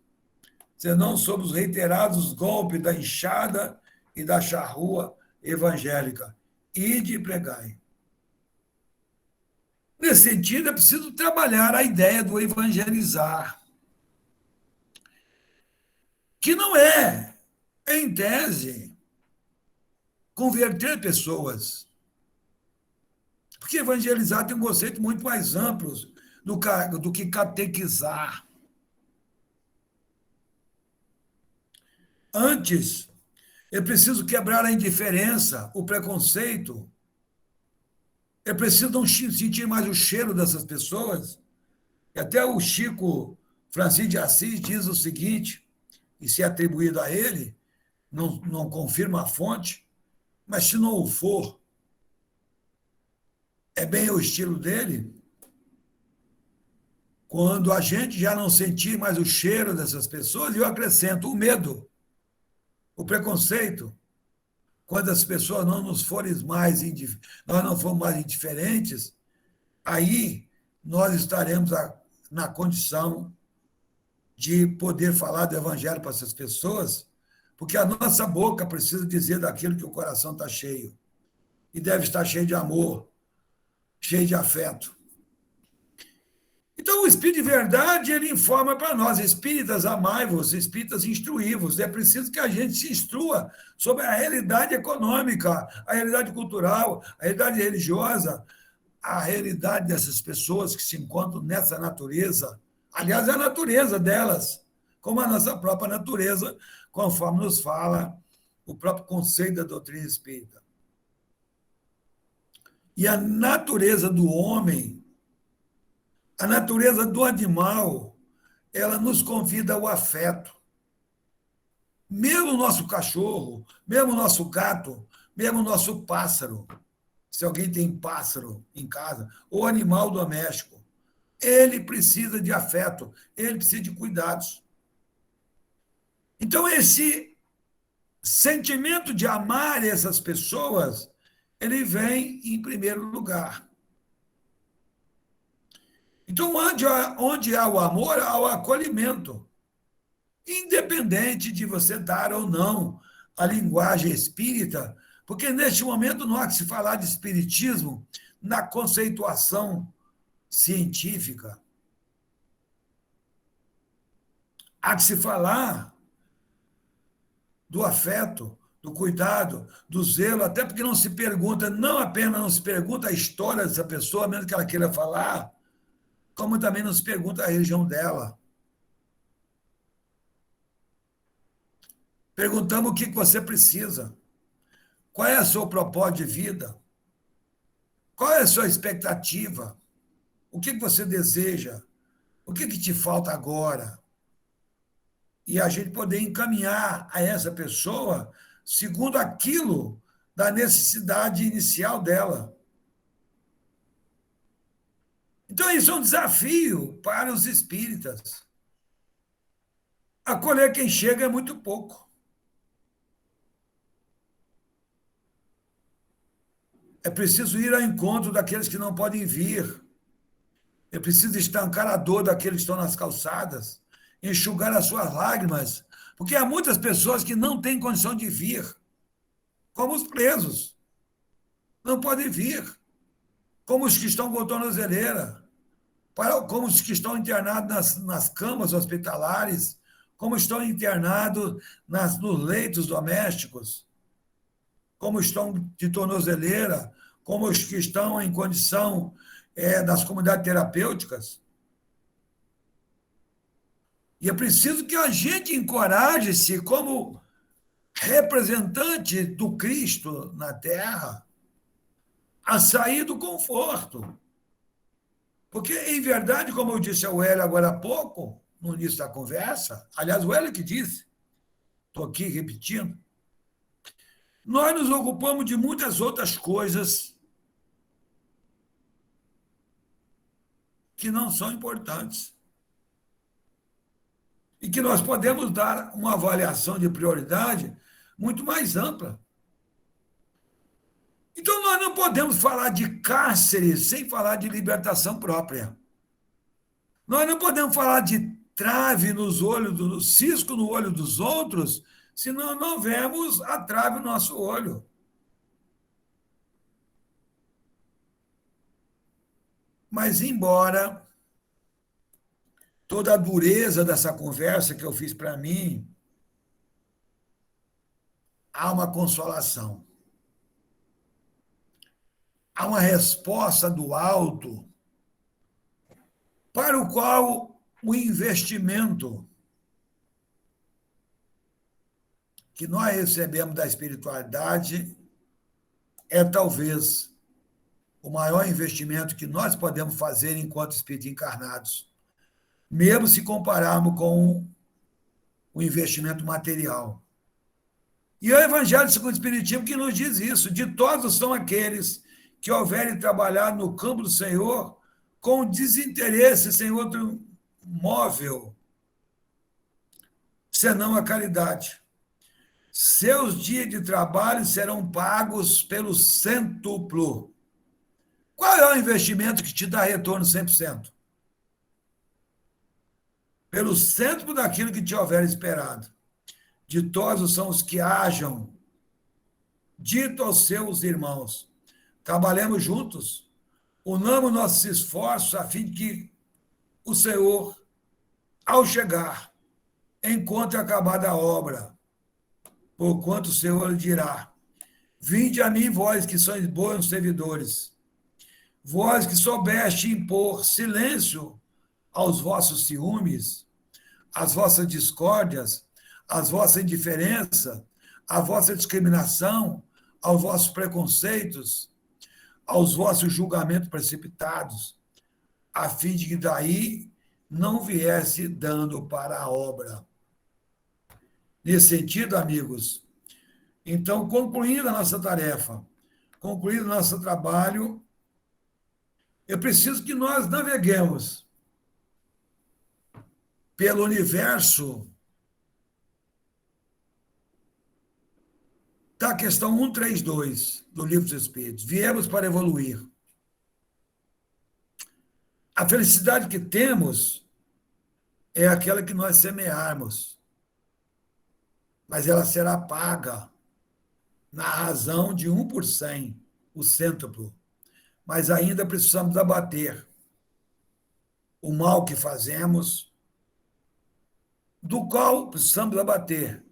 senão sob os reiterados golpes da enxada e da charrua evangélica. Ide e pregai. Nesse sentido, é preciso trabalhar a ideia do evangelizar, que não é, em tese, converter pessoas. Porque evangelizar tem um conceito muito mais amplo do que catequizar. Antes, é preciso quebrar a indiferença, o preconceito. É preciso não sentir mais o cheiro dessas pessoas. E até o Chico Francisco de Assis diz o seguinte, e se é atribuído a ele, não confirma a fonte, mas se não o for, é bem o estilo dele, quando a gente já não sentir mais o cheiro dessas pessoas, eu acrescento o medo, o preconceito, quando as pessoas não nos forem mais, nós não formos mais indiferentes, aí nós estaremos na condição de poder falar do evangelho para essas pessoas, Porque a nossa boca precisa dizer daquilo que o coração está cheio. E deve estar cheio de amor, cheio de afeto. Então, o Espírito de verdade, ele informa para nós, espíritas, amai-vos, espíritas, instruí-vos. É preciso que a gente se instrua sobre a realidade econômica, a realidade cultural, a realidade religiosa, a realidade dessas pessoas que se encontram nessa natureza. Aliás, é a natureza delas, como a nossa própria natureza, conforme nos fala o próprio conceito da doutrina espírita. E a natureza do homem, a natureza do animal, ela nos convida ao afeto. Mesmo o nosso cachorro, mesmo o nosso gato, mesmo o nosso pássaro, se alguém tem pássaro em casa, ou animal doméstico, ele precisa de afeto, ele precisa de cuidados. Então, esse sentimento de amar essas pessoas, ele vem em primeiro lugar. Então, onde há o amor, há o acolhimento. Independente de você dar ou não a linguagem espírita, porque neste momento não há que se falar de espiritismo na conceituação científica. Há que se falar do afeto, do cuidado, do zelo, até porque não se pergunta, não apenas não se pergunta a história dessa pessoa, mesmo que ela queira falar, como também não se pergunta a religião dela. Perguntamos o que você precisa, qual é o seu propósito de vida, qual é a sua expectativa, o que você deseja, o que te falta agora. E a gente poder encaminhar a essa pessoa segundo aquilo da necessidade inicial dela. Então, isso é um desafio para os espíritas. Acolher quem chega é muito pouco. É preciso ir ao encontro daqueles que não podem vir. É preciso estancar a dor daqueles que estão nas calçadas, enxugar as suas lágrimas, porque há muitas pessoas que não têm condição de vir, como os presos. Não podem vir. Como os que estão com tornozeleira, como os que estão internados nas camas hospitalares, como estão internados nos leitos domésticos, como estão de tornozeleira, como os que estão em condição das comunidades terapêuticas. E é preciso que a gente encoraje-se como representante do Cristo na Terra a sair do conforto. Porque, em verdade, como eu disse ao Hélio agora há pouco, no início da conversa, aliás, o Hélio que disse, estou aqui repetindo, nós nos ocupamos de muitas outras coisas que não são importantes. E que nós podemos dar uma avaliação de prioridade muito mais ampla. Então, nós não podemos falar de cárcere sem falar de libertação própria. Nós não podemos falar de trave nos olhos, cisco no olho dos outros, se nós não vemos a trave no nosso olho. Mas, embora toda a dureza dessa conversa que eu fiz para mim, há uma consolação. Há uma resposta do alto para o qual o investimento que nós recebemos da espiritualidade é talvez o maior investimento que nós podemos fazer enquanto espíritos encarnados, mesmo se compararmos com o investimento material. E é o Evangelho segundo o Espiritismo que nos diz isso: ditosos são aqueles que houverem trabalhado no campo do Senhor com desinteresse, sem outro móvel, senão a caridade. Seus dias de trabalho serão pagos pelo cêntuplo. Qual é o investimento que te dá retorno 100%? Pelo cêntuplo daquilo que te houver esperado. Ditosos são os que hajam dito aos seus irmãos: trabalhemos juntos, unamos nossos esforços a fim de que o Senhor, ao chegar, encontre acabada a obra, porquanto o Senhor lhe dirá: vinde a mim, vós que sois bons servidores, vós que soubeste impor silêncio aos vossos ciúmes, às vossas discórdias, às vossas indiferenças, à vossa discriminação, aos vossos preconceitos, aos vossos julgamentos precipitados, a fim de que daí não viesse dano para a obra. Nesse sentido, amigos, então, concluindo a nossa tarefa, concluindo o nosso trabalho, eu preciso que nós naveguemos pelo universo da questão 132 do Livro dos Espíritos. Viemos para evoluir. A felicidade que temos é aquela que nós semearmos, mas ela será paga na razão de 1 por 100, o cêntuplo. Mas ainda precisamos abater o mal que fazemos, do qual precisamos abater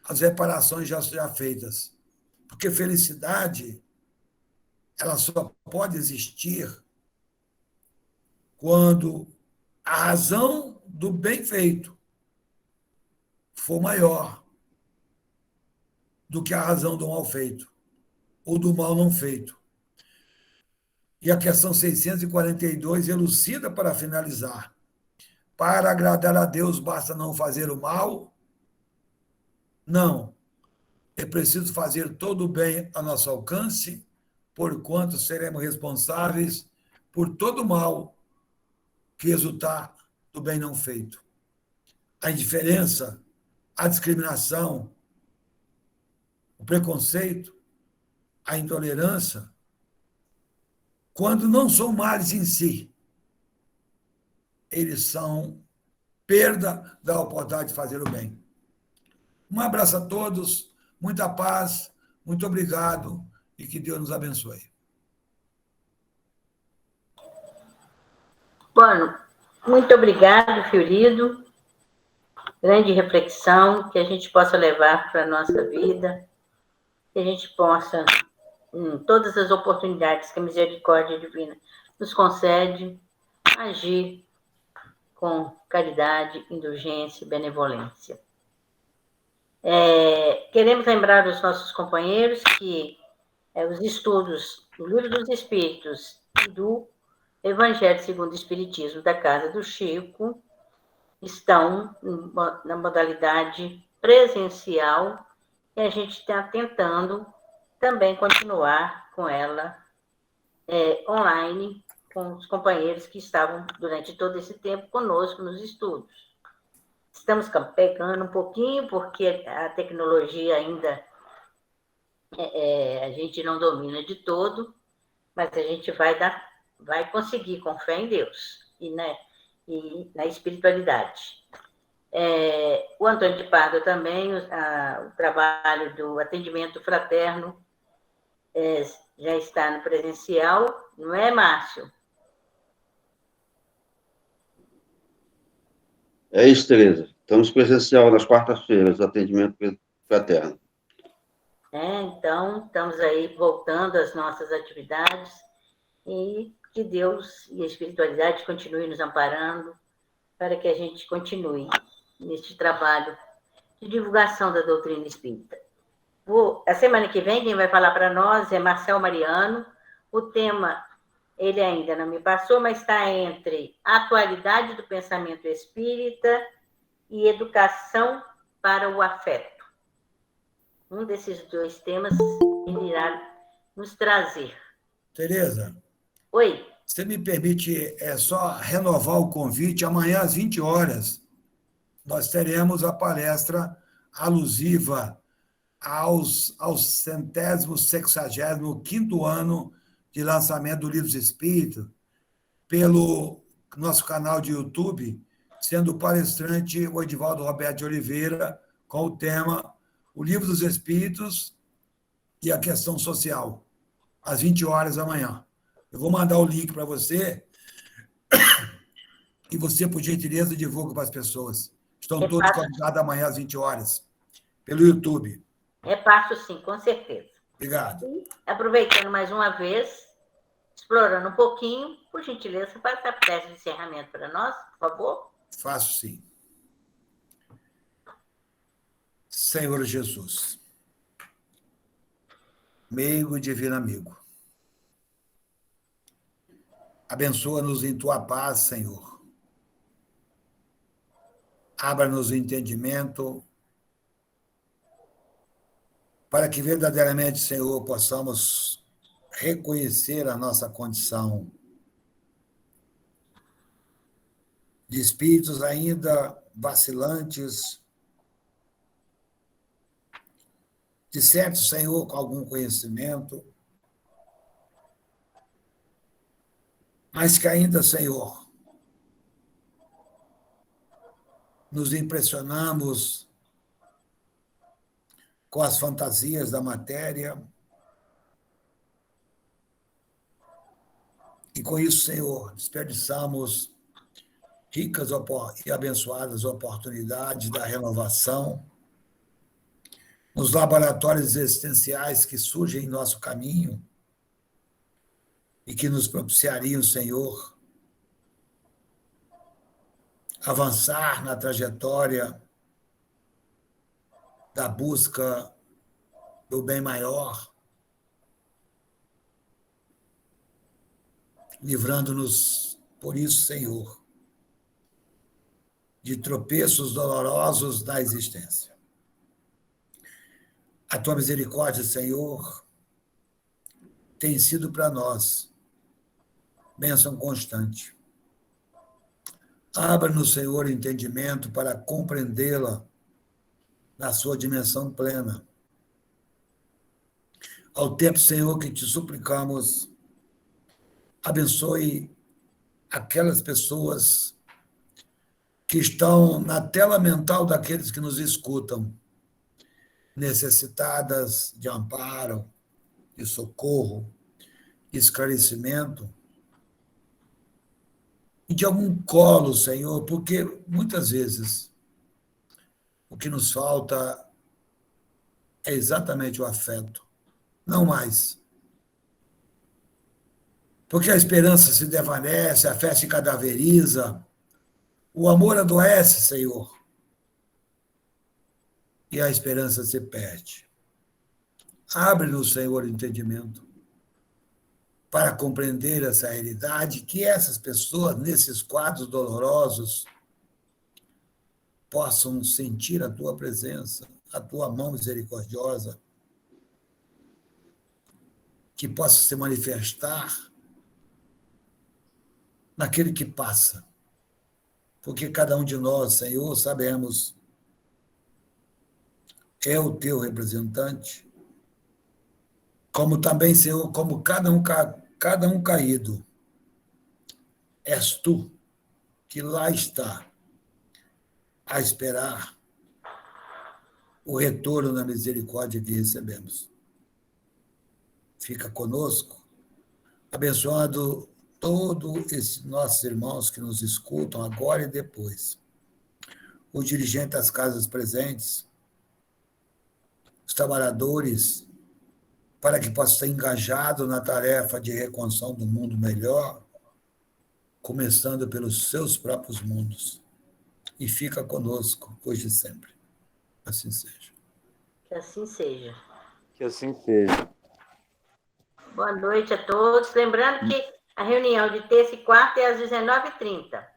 as reparações já feitas. Porque felicidade, ela só pode existir quando a razão do bem feito for maior do que a razão do mal feito, ou do mal não feito. E a questão 642 elucida para finalizar. Para agradar a Deus basta não fazer o mal? Não. É preciso fazer todo o bem a nosso alcance, porquanto seremos responsáveis por todo o mal que resultar do bem não feito. A indiferença, a discriminação, o preconceito, a intolerância, quando não são males em si, eles são perda da oportunidade de fazer o bem. Um abraço a todos, muita paz, muito obrigado e que Deus nos abençoe. Bueno, muito obrigado, Fiorido. Grande reflexão que a gente possa levar para a nossa vida, que a gente possa, em todas as oportunidades que a misericórdia divina nos concede, agir com caridade, indulgência e benevolência. Queremos lembrar os nossos companheiros que os estudos do Livro dos Espíritos e do Evangelho segundo o Espiritismo da Casa do Chico estão na modalidade presencial e a gente está tentando também continuar com ela online, com os companheiros que estavam durante todo esse tempo conosco nos estudos. Estamos pegando um pouquinho, porque a tecnologia ainda a gente não domina de todo, mas a gente vai conseguir, com fé em Deus e na espiritualidade. O Antônio de Pardo também, o trabalho do atendimento fraterno já está no presencial, não é, Márcio? É isso, Tereza. Estamos presencial nas quartas-feiras, atendimento fraterno. Então, estamos aí voltando às nossas atividades e que Deus e a espiritualidade continuem nos amparando para que a gente continue neste trabalho de divulgação da doutrina espírita. A semana que vem, quem vai falar para nós é Marcel Mariano. O tema, ele ainda não me passou, mas está entre atualidade do pensamento espírita e educação para o afeto. Um desses dois temas ele irá nos trazer. Tereza. Oi. Você me permite só renovar o convite. Amanhã, às 20 horas, nós teremos a palestra alusiva aos 165º ano de lançamento do Livro dos Espíritos, pelo nosso canal de YouTube, sendo o palestrante o Edivaldo Roberto de Oliveira, com o tema O Livro dos Espíritos e a Questão Social, às 20 horas da manhã. Eu vou mandar o link para você e você, por gentileza, divulga para as pessoas. Estão todos convidados amanhã às 20 horas, pelo YouTube. Repasso sim, com certeza. Obrigado. E, aproveitando mais uma vez, explorando um pouquinho, por gentileza, faça a prece de encerramento para nós, por favor. Faço sim. Senhor Jesus, meigo e divino amigo, abençoa-nos em tua paz, Senhor. Abra-nos o entendimento para que verdadeiramente, Senhor, possamos reconhecer a nossa condição de espíritos ainda vacilantes, de certo, Senhor, com algum conhecimento, mas que ainda, Senhor, nos impressionamos com as fantasias da matéria. E com isso, Senhor, desperdiçamos ricas e abençoadas oportunidades da renovação, nos laboratórios existenciais que surgem em nosso caminho e que nos propiciariam, Senhor, avançar na trajetória da busca do bem maior, livrando-nos, por isso, Senhor, de tropeços dolorosos da existência. A tua misericórdia, Senhor, tem sido para nós bênção constante. Abra-nos, Senhor, o entendimento para compreendê-la na sua dimensão plena. Ao tempo, Senhor, que te suplicamos, abençoe aquelas pessoas que estão na tela mental daqueles que nos escutam, necessitadas de amparo, de socorro, de esclarecimento e de algum colo, Senhor, porque muitas vezes o que nos falta é exatamente o afeto, não mais. Porque a esperança se desvanece, a fé se cadaveriza, o amor adoece, Senhor, e a esperança se perde. Abre-nos, Senhor, o entendimento para compreender essa realidade, que essas pessoas, nesses quadros dolorosos, possam sentir a tua presença, a tua mão misericordiosa, que possa se manifestar naquele que passa. Porque cada um de nós, Senhor, sabemos, é o teu representante, como também, Senhor, como cada um caído, és tu que lá está a esperar o retorno na misericórdia que recebemos. Fica conosco, abençoando todos esses nossos irmãos que nos escutam agora e depois, os dirigentes das casas presentes, os trabalhadores, para que possam estar engajados na tarefa de reconstrução do mundo melhor, começando pelos seus próprios mundos. E fica conosco, hoje e sempre. Assim seja. Que assim seja. Que assim seja. Boa noite a todos. Lembrando que a reunião de terça e quarta é às 19h30.